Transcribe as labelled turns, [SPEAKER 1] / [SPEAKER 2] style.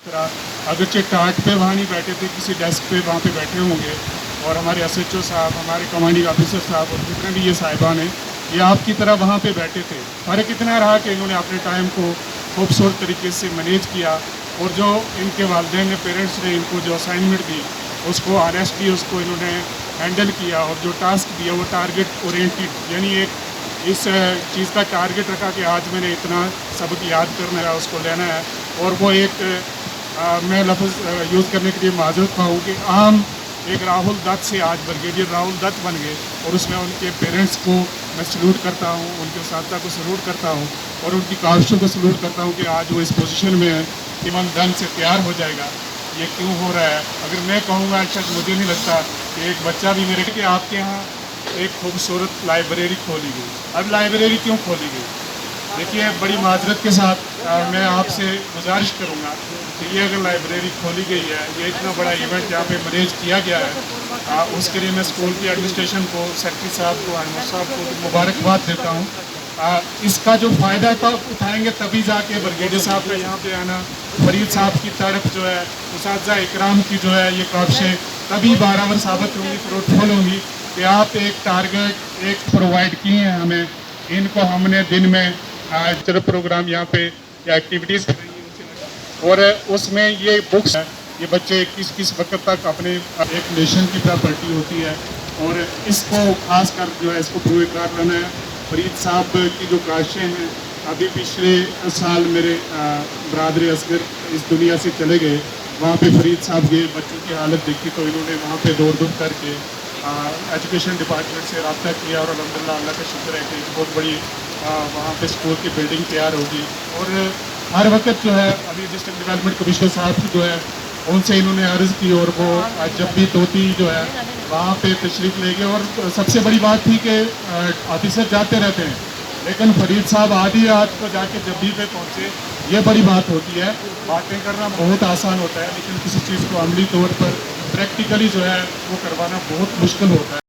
[SPEAKER 1] اگرچہ ٹاٹ پہ وہاں نہیں بیٹھے تھے، کسی ڈیسک پہ وہاں پہ بیٹھے ہوں گے، اور ہمارے ایس ایچ او صاحب، ہمارے کمانڈنگ آفیسر صاحب اور جتنے بھی یہ صاحبان ہیں یہ آپ کی طرح وہاں پہ بیٹھے تھے۔ فرق اتنا رہا کہ انہوں نے اپنے ٹائم کو خوبصورت طریقے سے مینیج کیا، اور جو ان کے والدین نے، پیرنٹس نے ان کو جو اسائنمنٹ دی اس کو آنیسٹلی اس کو انہوں نے ہینڈل کیا، اور جو ٹاسک دیا وہ ٹارگیٹ اورینٹیڈ، یعنی ایک اس چیز کا ٹارگیٹ رکھا کہ آج میں نے اتنا سبق یاد کرنا ہے، اس کو لینا ہے۔ اور وہ ایک میں لفظ یوز کرنے کے لیے معذرت خواہ ہوں کہ عام ایک راہل دت سے آج بریگیڈیئر راہل دت بن گئے، اور اس میں ان کے پیرنٹس کو میں سلوٹ کرتا ہوں، ان کے اساتذہ کو سلوٹ کرتا ہوں، اور ان کی کاوشوں کو سلوٹ کرتا ہوں کہ آج وہ اس پوزیشن میں ہے، ایمان دن سے تیار ہو جائے گا۔ یہ کیوں ہو رہا ہے؟ اگر میں کہوں گا شاید مجھے نہیں لگتا کہ ایک بچہ بھی میرے کہ آپ کے یہاں ایک خوبصورت لائبریری کھولی گئی۔ اب لائبریری کیوں کھولی گئی؟ دیکھیے، بڑی معذرت کے ساتھ میں آپ سے گزارش کروں گا کہ یہ اگر لائبریری کھولی گئی ہے، یہ اتنا بڑا ایونٹ جہاں پہ مینیج کیا گیا ہے، اس کے لیے میں اسکول کی ایڈمنسٹریشن کو، سیکرٹری صاحب کو، ہیڈ ماسٹر صاحب کو مبارکباد دیتا ہوں۔ اس کا جو فائدہ اٹھائیں گے تبھی جا کے بریگیڈیئر صاحب کا یہاں پہ آنا، فرید صاحب کی طرف جو ہے، اساتذہ اکرام کی جو ہے یہ کاوشیں تبھی برابر ثابت ہوں گی، فروٹفل ہوں گی کہ آپ ایک ٹارگیٹ ایک پرووائڈ کیے ہیں ہمیں، ان کو ہم نے دن میں چلو پروگرام یہاں پہ یا ایکٹیویٹیز اور اس میں یہ بکس ہے، یہ بچے کس وقت تک اپنے ایک نیشن کی پراپرٹی ہوتی ہے، اور اس کو خاص کر جو ہے اس کو پروو کر لینا ہے۔ فرید صاحب کی جو کاشیں ہیں، ابھی پچھلے سال میرے برادر اصغر اس دنیا سے چلے گئے، وہاں پہ فرید صاحب گئے، بچوں کی حالت دیکھی تو انہوں نے وہاں پہ دوڑ کر کے ایجوکیشن ڈپارٹمنٹ سے رابطہ کیا، اور الحمدللہ اللہ کا شکر ہے کہ بہت بڑی وہاں پہ اسکول کی بلڈنگ تیار ہوگی۔ اور ہر وقت جو ہے ابھی ڈسٹرکٹ ڈیولپمنٹ کمشنر صاحب کی جو ہے ان سے انہوں نے عرض کی، اور وہ جب بھی توتی جو ہے وہاں پہ تشریف لے گئے، اور سب سے بڑی بات تھی کہ آفیسر جاتے رہتے ہیں لیکن فرید صاحب آدھی رات کو جا کے جب بھی پہ پہنچے، یہ بڑی بات ہوتی ہے۔ باتیں کرنا بہت آسان ہوتا ہے لیکن کسی چیز کو عملی طور پر پریکٹیکلی جو ہے وہ کروانا بہت مشکل ہوتا ہے۔